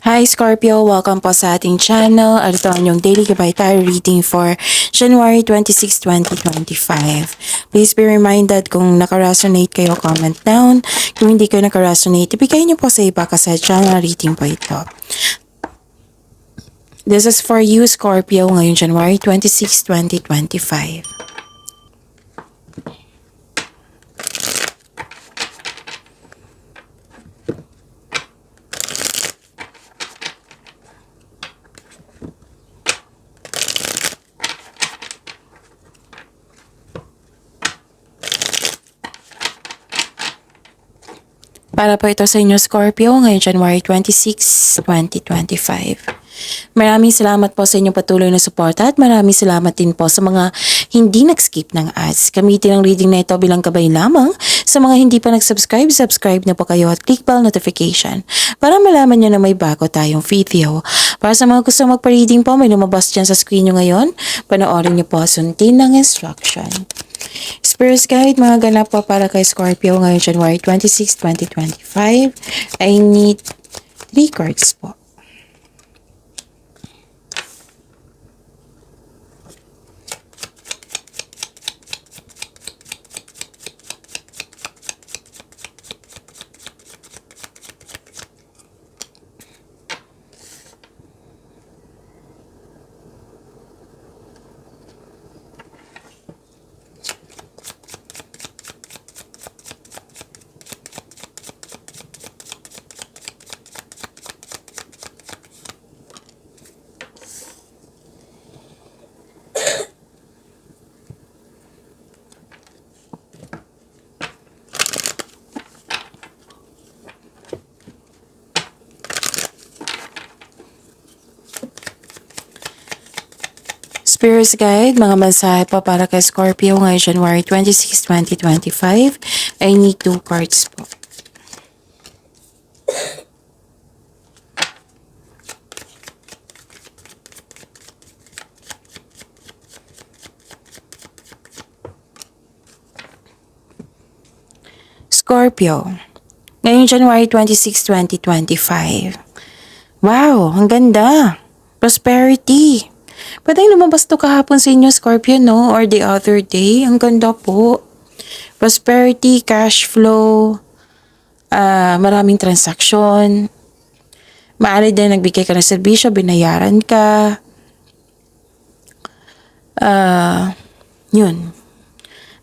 Hi Scorpio! Welcome po sa ating channel. Ito ang inyong daily gabay tarot reading for January 26, 2025. Please be reminded kung naka-resonate kayo, comment down. Kung hindi kayo naka-resonate, ibigay niyo po sa iba kasi channel reading po ito. This is for you Scorpio ngayong January 26, 2025. Para po ito sa inyo Scorpio ngayong January 26, 2025. Maraming salamat po sa inyong patuloy na suporta at maraming salamat din po sa mga hindi nag-skip ng ads. Gamitin ang reading na ito bilang gabay lamang. Sa mga hindi pa nag-subscribe, subscribe na po kayo at click bell notification para malaman nyo na may bago tayong video. Para sa mga gusto magpa-reading po, may lumabas dyan sa screen nyo ngayon. Panoorin nyo po, sundin ng instruction. Spirit Guide, mga ganap po para kay Scorpio ngayong January 26, 2025. I need 3 cards po. Spirit Guide, mga mensahe po para kay Scorpio ngayong January 26, 2025. I need 2 cards po. Scorpio, ngayong January 26, 2025. Wow, ang ganda. Prosperity. Pwedeng lumabas to kahapon sa inyo, Scorpio, no? Or the other day. Ang ganda po. Prosperity, cash flow, maraming transaksyon. Maaari din nagbigay ka ng serbisyo, binayaran ka. Yun.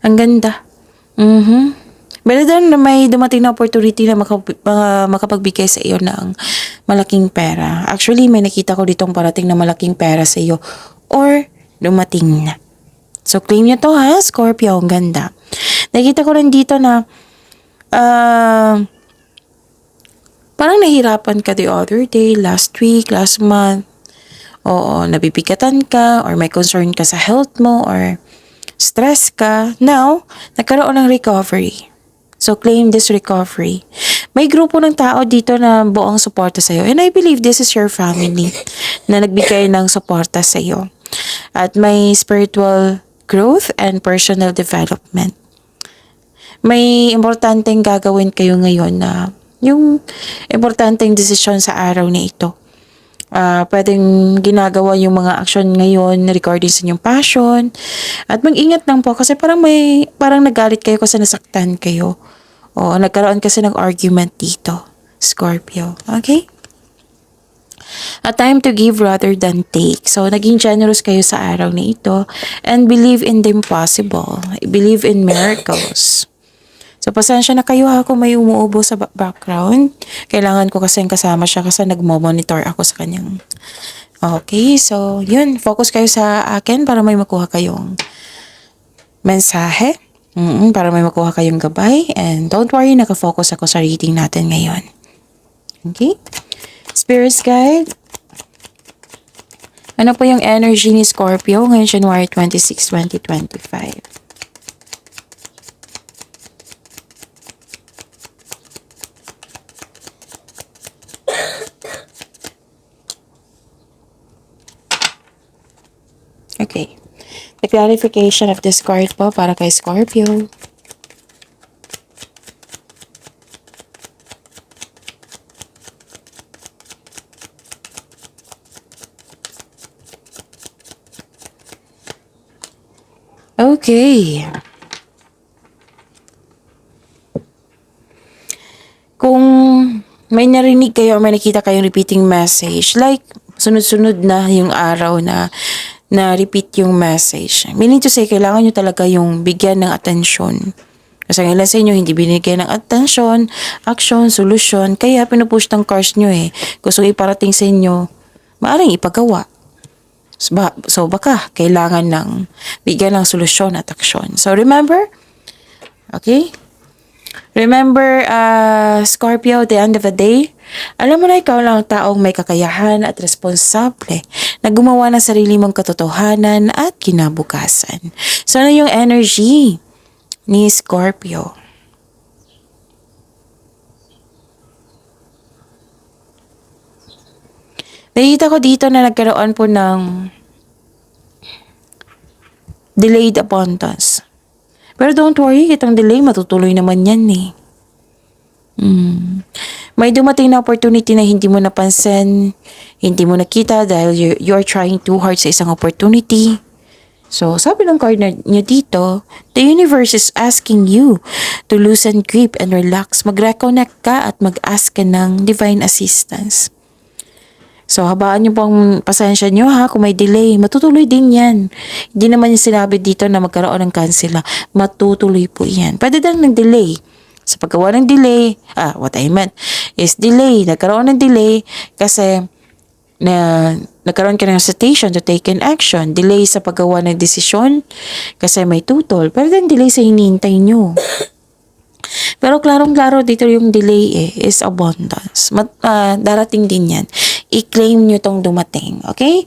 Ang ganda. Better than na may dumating na opportunity na makapagbigay sa iyo ng malaking pera. Actually, may nakita ko ditong parating na malaking pera sa iyo. Or, dumating na. So, claim nyo to ha, Scorpio. Ang ganda. Nakita ko rin dito na parang nahirapan ka the other day, last week, last month. Oo, nabibigatan ka or may concern ka sa health mo or stress ka. Now, nagkaroon ng recovery. So, claim this recovery. May grupo ng tao dito na buong suporta sa'yo. And I believe this is your family na nagbigay ng suporta sa'yo. At may spiritual growth and personal development. May importanteng gagawin kayo ngayon na yung importanteng desisyon sa araw na ito. Pwedeng ginagawa yung mga action ngayon regarding sa inyong passion. At mag-ingat lang po kasi parang nagalit kayo kasi nasaktan kayo. O nagkaroon kasi ng argument dito, Scorpio. Okay? A time to give rather than take. So, naging generous kayo sa araw na ito. And believe in the impossible. Believe in miracles. So, pasensya na kayo ha kung may umuubo sa background. Kailangan ko kasi kasama siya kasi nagmo-monitor ako sa kanyang. Okay, so yun. Focus kayo sa akin para may makuha kayong mensahe. Para may makuha kayong gabay. And don't worry, nakafocus ako sa reading natin ngayon. Okay? Spirit Guide. Ano po yung energy ni Scorpio ngayong January 26, 2025? Okay. The clarification of this card po para kay Scorpio. Okay. Kung may narinig kayo o may nakita kayong repeating message, like sunod-sunod na yung araw na repeat yung message, meaning to say, kailangan nyo talaga yung bigyan ng atensyon. Kasi ang ilan sa inyo hindi binigyan ng atensyon, action, solusyon, kaya pinupush ng cards nyo eh. Gusto iparating sa inyo, maaaring ipagawa. So baka kailangan ng bigyan ng solusyon at aksyon. So remember, okay? Remember, Scorpio, at the end of the day, alam mo na ikaw lang ang taong may kakayahan at responsable na gumawa ng sarili mong katotohanan at kinabukasan. So ano yung energy ni Scorpio? Nakita ko dito na nagkaroon po ng delayed abundance. Pero don't worry, itong delay, matutuloy naman yan eh. May dumating na opportunity na hindi mo napansin, hindi mo nakita dahil you're trying too hard sa isang opportunity. So, sabi ng card nyo dito, the universe is asking you to loosen grip and relax. Mag-reconnect ka at mag-ask ka ng divine assistance. So, habaan nyo pong pasensya nyo ha, kung may delay, matutuloy din yan. Hindi naman yung sinabi dito na magkaroon ng cancel. Matutuloy po yan. Pwede din ng delay. Sa paggawa ng delay, what I meant is delay. Nagkaroon ng delay kasi nagkaroon ka ng hesitation to take an action. Delay sa paggawa ng desisyon kasi may tutol. Pero din delay sa hinihintay nyo. Pero klarong-klaro dito yung delay is abundance. Darating din yan. I-claim nyo tong dumating. Okay?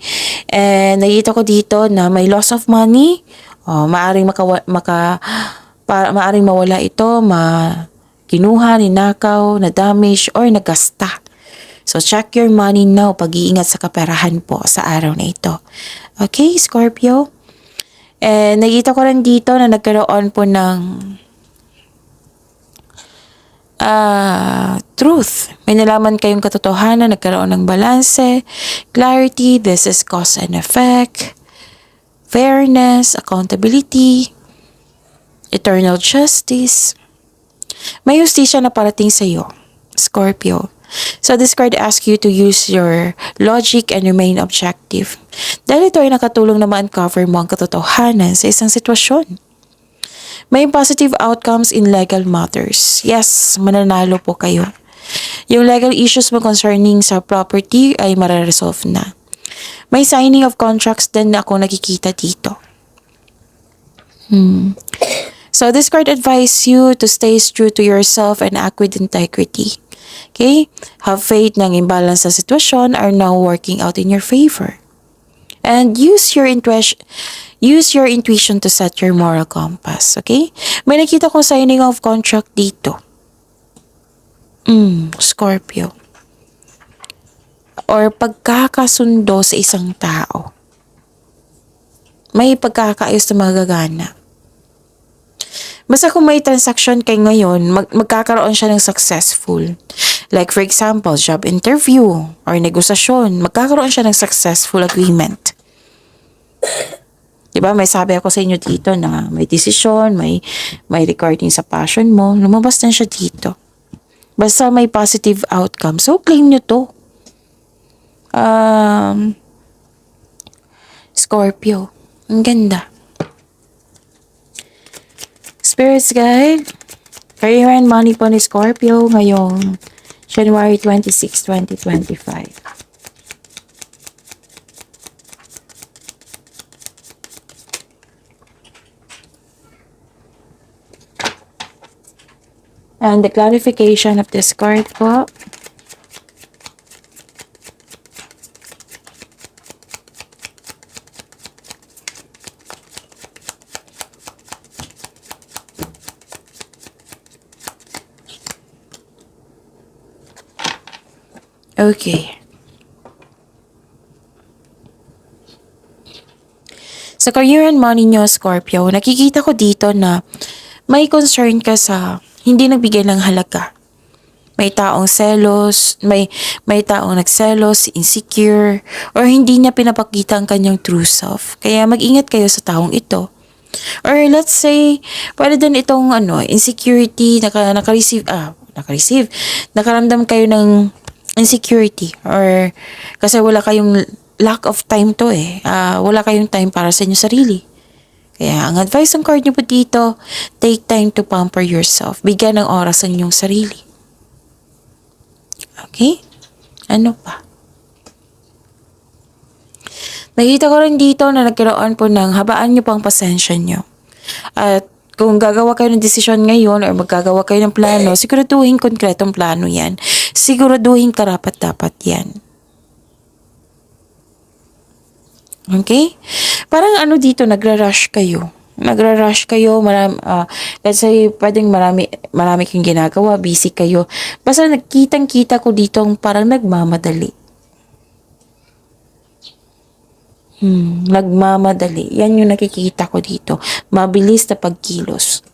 And nakita ko dito na may loss of money. Maaring maaring mawala ito, kinuha, ninakaw, na-damage, or nagasta. So, check your money now. Pag-iingat sa kaperahan po sa araw na ito. Okay, Scorpio? And nakita ko rin dito na nagkaroon po ng truth. May nalaman kayong katotohanan, nagkaroon ng balanse, clarity, this is cause and effect, fairness, accountability, eternal justice. May justisya na parating sa iyo, Scorpio. So this card asks you to use your logic and remain objective. Dahil ito ay nakatulong na ma-uncover mo ang katotohanan sa isang sitwasyon. May positive outcomes in legal matters. Yes, mananalo po kayo. Yung legal issues mo concerning sa property ay mararesolve na. May signing of contracts din na ako nakikita dito. So this card advises you to stay true to yourself and act with integrity. Okay? Have faith na ang imbalance sa sitwasyon are now working out in your favor. And use your intuition to set your moral compass. Okay? May nakita ko signing of contract dito. Scorpio. Or pagkakasundo sa isang tao. May pagkakaayos na magagana. Basta kung may transaction kay ngayon, magkakaroon siya ng successful. Like for example, job interview or negosasyon, magkakaroon siya ng successful agreement. Diba, may sabi ako sa inyo dito na may decision, may regarding sa passion mo, lumabas na siya dito. Basta may positive outcome. So, claim nyo to. Scorpio. Ang ganda. Spirits Guide. Career and money po ni Scorpio ngayong January 26, 2025. And the clarification of this card po. Okay. Sa career and money nyo, Scorpio, nakikita ko dito na may concern ka sa hindi nagbigay ng halaga. May taong selos, may taong nagselos, insecure, or hindi niya pinapakita ang kanyang true self. Kaya mag-ingat kayo sa taong ito. Or let's say, pwede din itong insecurity, naka-receive, nakaramdam kayo ng insecurity or kasi wala kayong lack of time to wala kayong time para sa inyong sarili. Kaya ang advice ng card niyo po dito, take time to pamper yourself. Bigyan ng oras ang inyong sarili. Okay? Ano pa? Nakita ko rin dito na nagkaroon po ng habaan niyo pang pasensya niyo. At kung gagawa kayo ng desisyon ngayon or magagawa kayo ng plano, siguraduhin konkretong plano yan. Siguraduhin karapat-dapat yan. Okay? Parang dito, nagra-rush kayo. Let's say, pwedeng marami kang ginagawa, busy kayo. Basta nagkitang-kita ko dito parang nagmamadali. Nagmamadali. Yan yung nakikita ko dito. Mabilis na pagkilos.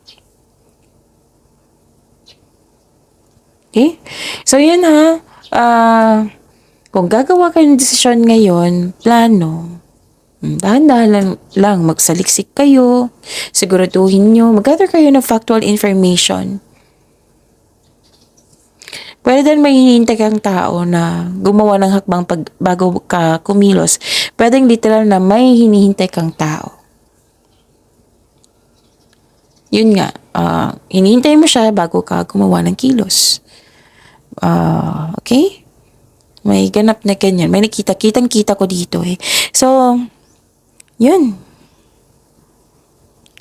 Okay? So, yan kung gagawa kayo ng desisyon ngayon, plano, dahan-dahan lang magsaliksik kayo, siguraduhin nyo, mag-gather kayo ng factual information. Pwede din may hinihintay kang tao na gumawa ng hakbang bago ka kumilos. Pwedeng literal na may hinihintay kang tao. Yun nga, hinihintay mo siya bago ka gumawa ng kilos. Okay? May ganap na ganyan. May kitang-kita ko dito So, yun.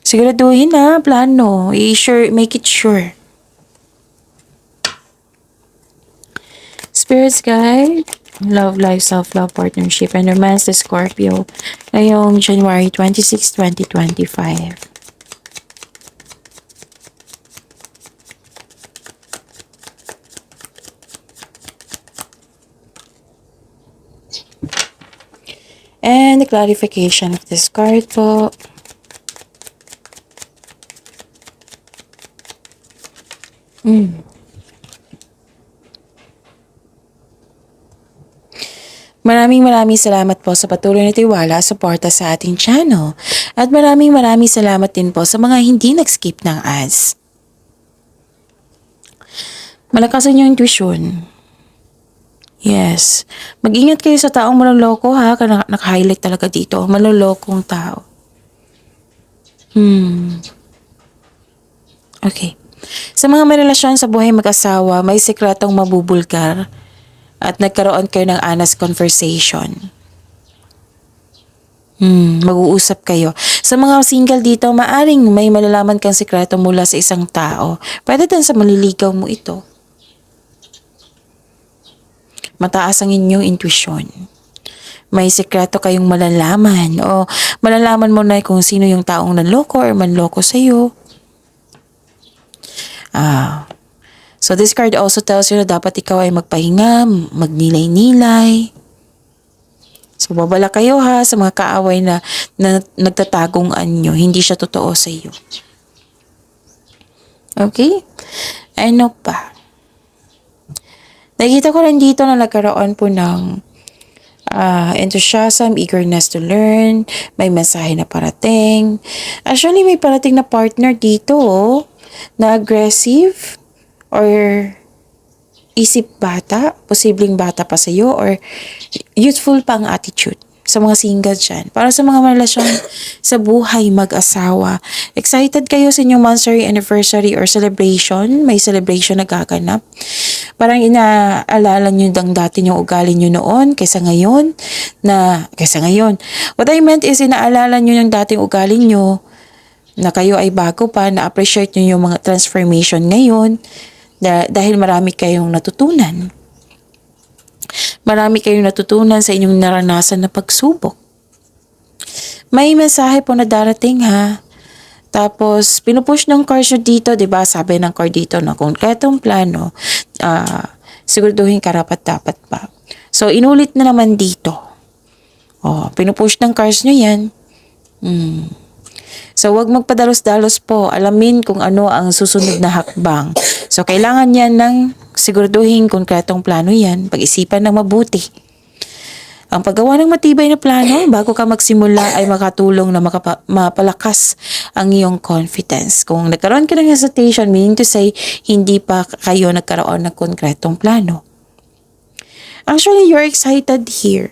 Siguraduhin plano. Make it sure. Spirits Guide, Love Life, Self-Love, Partnership, and Romance the Scorpio ngayong January 26, 2025. And the clarification of this card po. Maraming salamat po sa patuloy na tiwala, suporta sa ating channel. At maraming salamat din po sa mga hindi nag-skip ng ads. Malakasan yung intuition. Yes. Mag-ingat kayo sa taong maloloko Naka-highlight talaga dito. Malolokong tao. Okay. Sa mga may relasyon sa buhay mag-asawa, may sikretong mabubulgar at nagkaroon kayo ng honest conversation. Mag-uusap kayo. Sa mga single dito, maaring may malalaman kang sikreto mula sa isang tao. Pwede din sa maliligaw mo ito. Mataas ang inyong intuition. May sikreto kayong malalaman o malalaman mo na kung sino yung taong nanloko or manloko sa'yo. So this card also tells you na dapat ikaw ay magpahinga, magnilay-nilay. So babala kayo sa mga kaaway na nagtatagong anyo. Hindi siya totoo sa iyo. Okay? Ano pa? Nakita ko rin dito na nagkaroon po ng enthusiasm, eagerness to learn, may mensahe na parating. Actually, may parating na partner dito na aggressive or isip bata, posibleng bata pa sa'yo or youthful pang attitude sa mga single dyan. Para sa mga relasyon sa buhay mag-asawa, excited kayo sa inyong monthsary anniversary or celebration, may celebration na gaganap. Parang inaalala nyo ang dati yung ugali nyo noon kaysa ngayon. What I meant is inaalala nyo yung dating ugali nyo na kayo ay bago pa, na-appreciate nyo yung mga transformation ngayon dahil marami kayong natutunan. Marami kayong natutunan sa inyong naranasan na pagsubok. May mensahe po na darating Tapos, pinupush ng card dito, diba? Sabi ng card dito na konkretong plano, siguraduhin karapat-dapat pa. So, inulit na naman dito. Pinupush ng cards nyo yan. So, wag magpadalos-dalos po. Alamin kung ano ang susunod na hakbang. So, kailangan yan ng siguraduhin konkretong plano yan. Pag-isipan ng mabuti. Ang paggawa ng matibay na plano bago ka magsimula ay makatulong na mapalakas ang iyong confidence. Kung nagkaroon ka ng hesitation, meaning to say, hindi pa kayo nagkaroon ng konkretong plano. Actually, you're excited here.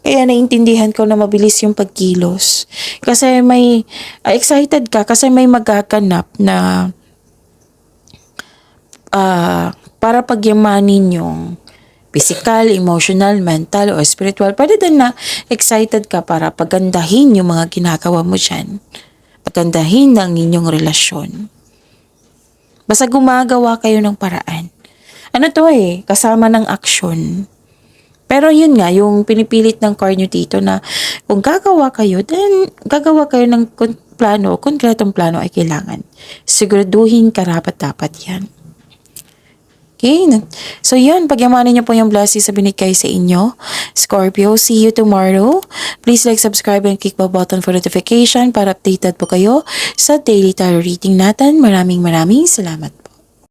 Kaya naiintindihan ko na mabilis yung pagkilos. Kasi may, excited ka kasi may magaganap na para pagyamanin yung physical, emotional, mental, o spiritual. Pwede din na excited ka para pagandahin yung mga ginagawa mo dyan. Pagandahin ang inyong relasyon. Basta gumagawa kayo ng paraan. Ano to kasama ng action. Pero yun nga, yung pinipilit ng card nyo dito na kung gagawa kayo, then gagawa kayo ng plano, konkretong plano ay kailangan. Siguraduhin karapat-dapat yan. Okay? So yun, pagyamanin niyo po yung blessings sa binigay sa inyo. Scorpio, see you tomorrow. Please like, subscribe, and click the button for notification para updated po kayo sa daily tarot reading natin. Maraming salamat.